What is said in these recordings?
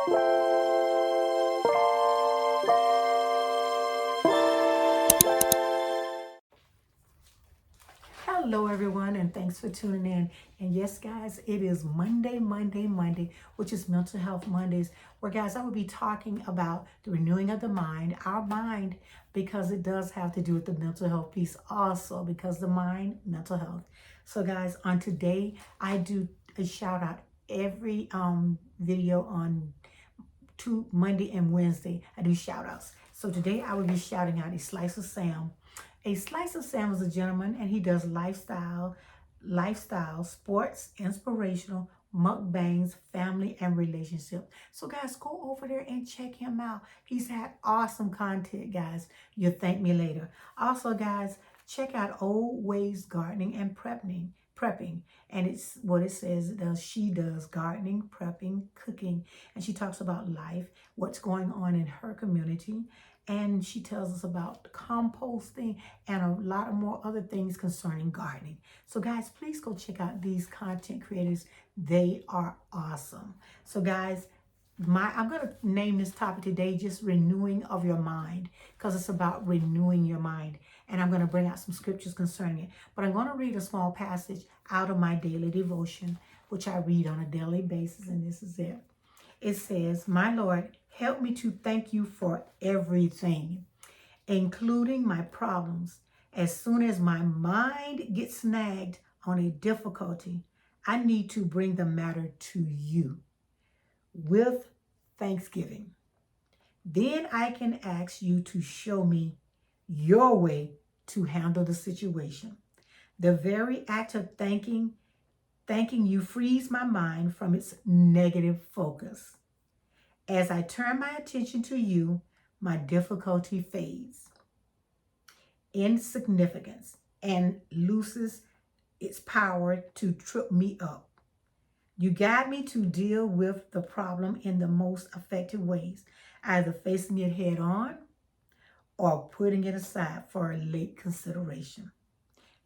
Hello, everyone, and thanks for tuning in. And yes, guys, it is Monday, which is Mental Health Mondays, where, guys, I will be talking about the renewing of the mind, our mind, because it does have to do with the mental health piece also, because the mind, mental health. So, guys, on today, I do a shout out every video on Monday and Wednesday. I do shout outs. So today I will be shouting out a Slice of Sam. A Slice of Sam is a gentleman, and he does lifestyle, sports, inspirational, mukbangs, family, and relationship. So guys, go over there and check him out. He's had awesome content, guys. You'll thank me later. Also, guys, check out Old Ways Gardening and Prepping. And it's what it says it does. She does gardening, prepping, cooking, and she talks about life, what's going on in her community, and she tells us about composting and a lot of more other things concerning gardening. So guys, please go check out these content creators. They are awesome. So guys, I'm going to name this topic today just renewing of your mind, because it's about renewing your mind, and I'm going to bring out some scriptures concerning it. But I'm going to read a small passage out of my daily devotion, which I read on a daily basis, and this is it. It says, "My Lord, help me to thank you for everything, including my problems. As soon as my mind gets snagged on a difficulty, I need to bring the matter to you with thanksgiving. Then I can ask you to show me your way to handle the situation. The very act of thanking you frees my mind from its negative focus. As I turn my attention to you, my difficulty fades, insignificance, and loses its power to trip me up. You guide me to deal with the problem in the most effective ways, either facing it head on or putting it aside for a late consideration."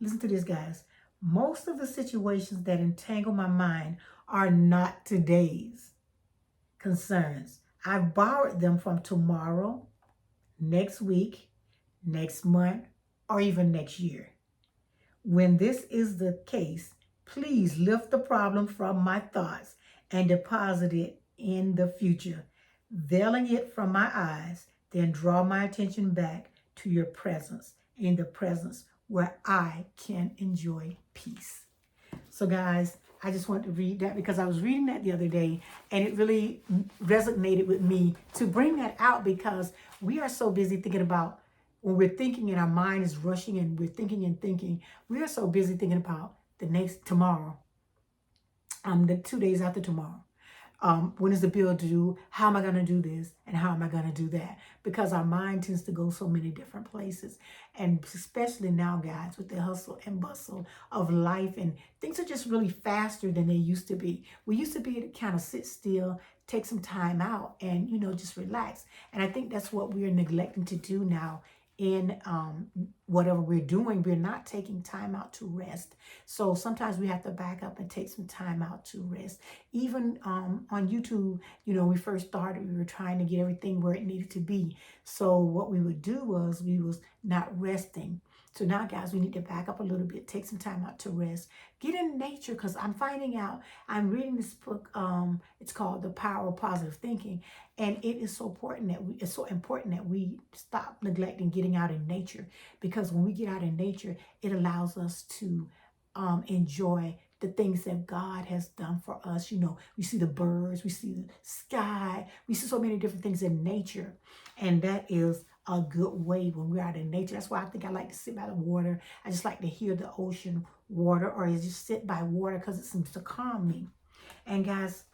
Listen to this, guys. Most of the situations that entangle my mind are not today's concerns. I've borrowed them from tomorrow, next week, next month, or even next year. When this is the case, please lift the problem from my thoughts and deposit it in the future, veiling it from my eyes, then draw my attention back to your presence, in the presence where I can enjoy peace. So guys, I just want to read that because I was reading that the other day and it really resonated with me to bring that out, because we are so busy thinking about, when we're thinking and our mind is rushing and we're thinking, we are so busy thinking about the next tomorrow, the 2 days after tomorrow. When is the bill due? How am I going to do this? And how am I going to do that? Because our mind tends to go so many different places. And especially now, guys, with the hustle and bustle of life, and things are just really faster than they used to be. We used to be able to kind of sit still, take some time out, and, just relax. And I think that's what we're neglecting to do now in whatever we're doing. We're not taking time out to rest. So sometimes we have to back up and take some time out to rest. Even on YouTube, we first started, we were trying to get everything where it needed to be. So what we would do was we was not resting. So now, guys, we need to back up a little bit, take some time out to rest, get in nature, because I'm finding out, I'm reading this book, it's called The Power of Positive Thinking, and it's so important that we stop neglecting getting out in nature, because when we get out in nature, it allows us to enjoy the things that God has done for us. We see the birds, we see the sky, we see so many different things in nature, and that is a good way when we're out in nature. That's why I think I like to sit by the water. I just like to hear the ocean water, or just sit by water, because it seems to calm me. And guys,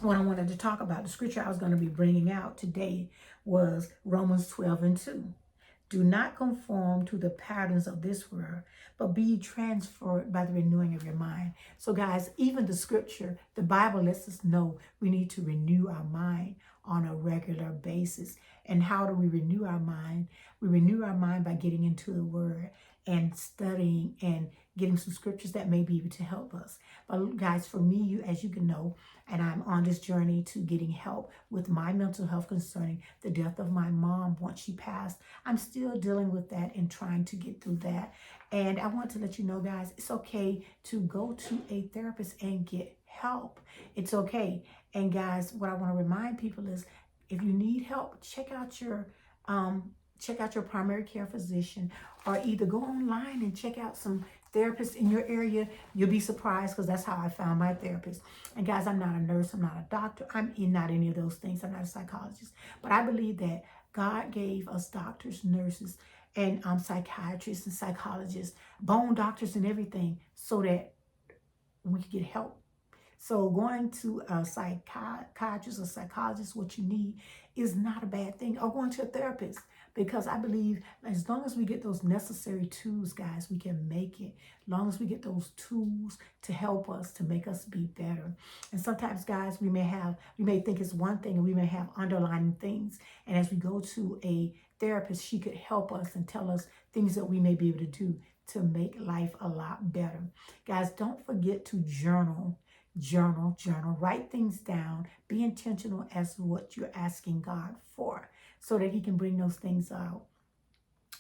what I wanted to talk about, the scripture I was going to be bringing out today was Romans 12:2. Do not conform to the patterns of this world, but be transformed by the renewing of your mind. So guys, even the scripture, the Bible lets us know we need to renew our mind on a regular basis. And how do we renew our mind? We renew our mind by getting into the word and studying and getting some scriptures that may be able to help us. But guys, for me, as you can know, and I'm on this journey to getting help with my mental health concerning the death of my mom once she passed. I'm still dealing with that and trying to get through that. And I want to let you know, guys, it's okay to go to a therapist and get help. It's okay. And guys, what I want to remind people is, if you need help, check out your primary care physician, or either go online and check out some therapists in your area. You'll be surprised, because that's how I found my therapist. And guys, I'm not a nurse, I'm not a doctor, not any of those things. I'm not a psychologist, but I believe that God gave us doctors, nurses, and psychiatrists and psychologists, bone doctors and everything, so that we can get help. So going to a psychiatrist or psychologist, what you need, is not a bad thing, or going to a therapist, because I believe as long as we get those necessary tools, guys, we can make it. As long as we get those tools to help us, to make us be better. And sometimes, guys, we may think it's one thing, and we may have underlying things. And as we go to a therapist, she could help us and tell us things that we may be able to do to make life a lot better. Guys, don't forget to journal, write things down, be intentional as to what you're asking God for, so that he can bring those things out.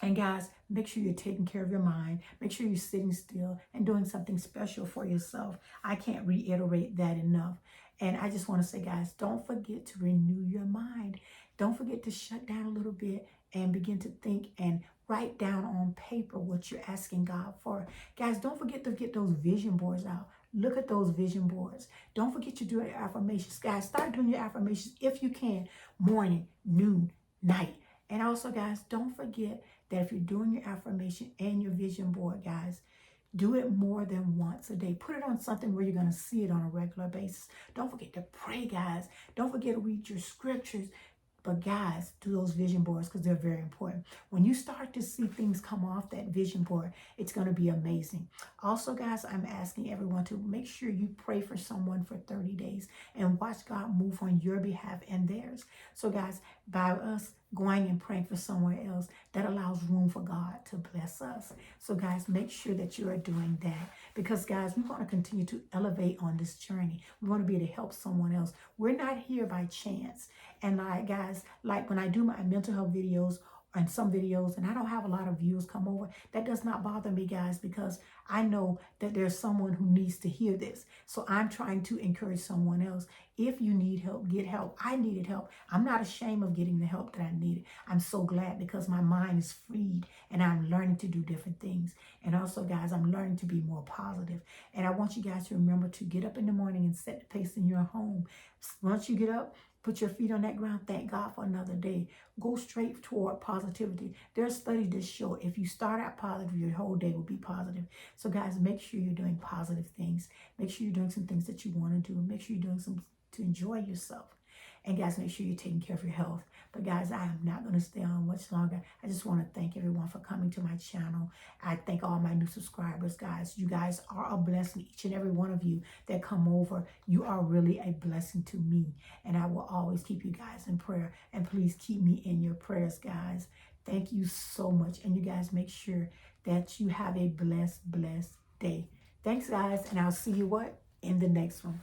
And guys, make sure you're taking care of your mind. Make sure you're sitting still and doing something special for yourself. I can't reiterate that enough. And I just want to say, guys, don't forget to renew your mind. Don't forget to shut down a little bit and begin to think and write down on paper what you're asking God for. Guys, don't forget to get those vision boards out. Look at those vision boards. Don't forget to do your affirmations. Guys, start doing your affirmations if you can, morning, noon, night. And also, guys, don't forget that if you're doing your affirmation and your vision board, guys, do it more than once a day. Put it on something where you're going to see it on a regular basis. Don't forget to pray, guys. Don't forget to read your scriptures. But guys, do those vision boards, because they're very important. When you start to see things come off that vision board, it's going to be amazing. Also, guys, I'm asking everyone to make sure you pray for someone for 30 days and watch God move on your behalf and theirs. So, guys, by us going and praying for someone else, that allows room for God to bless us. So, guys, make sure that you are doing that, because, guys, we want to continue to elevate on this journey. We want to be able to help someone else. We're not here by chance. And guys, like when I do my mental health videos and some videos, and I don't have a lot of views come over, that does not bother me, guys, because I know that there's someone who needs to hear this. So I'm trying to encourage someone else. If you need help, get help. I needed help. I'm not ashamed of getting the help that I needed. I'm so glad, because my mind is freed and I'm learning to do different things. And also, guys, I'm learning to be more positive. And I want you guys to remember to get up in the morning and set the pace in your home. Once you get up, put your feet on that ground. Thank God for another day. Go straight toward positivity. There's studies that show if you start out positive, your whole day will be positive. So, guys, make sure you're doing positive things. Make sure you're doing some things that you want to do. Make sure you're doing some to enjoy yourself. And, guys, make sure you're taking care of your health. But, guys, I am not going to stay on much longer. I just want to thank everyone for coming to my channel. I thank all my new subscribers, guys. You guys are a blessing. Each and every one of you that come over, you are really a blessing to me. And I will always keep you guys in prayer. And please keep me in your prayers, guys. Thank you so much. And you guys make sure that you have a blessed day. Thanks, guys. And I'll see you in the next one.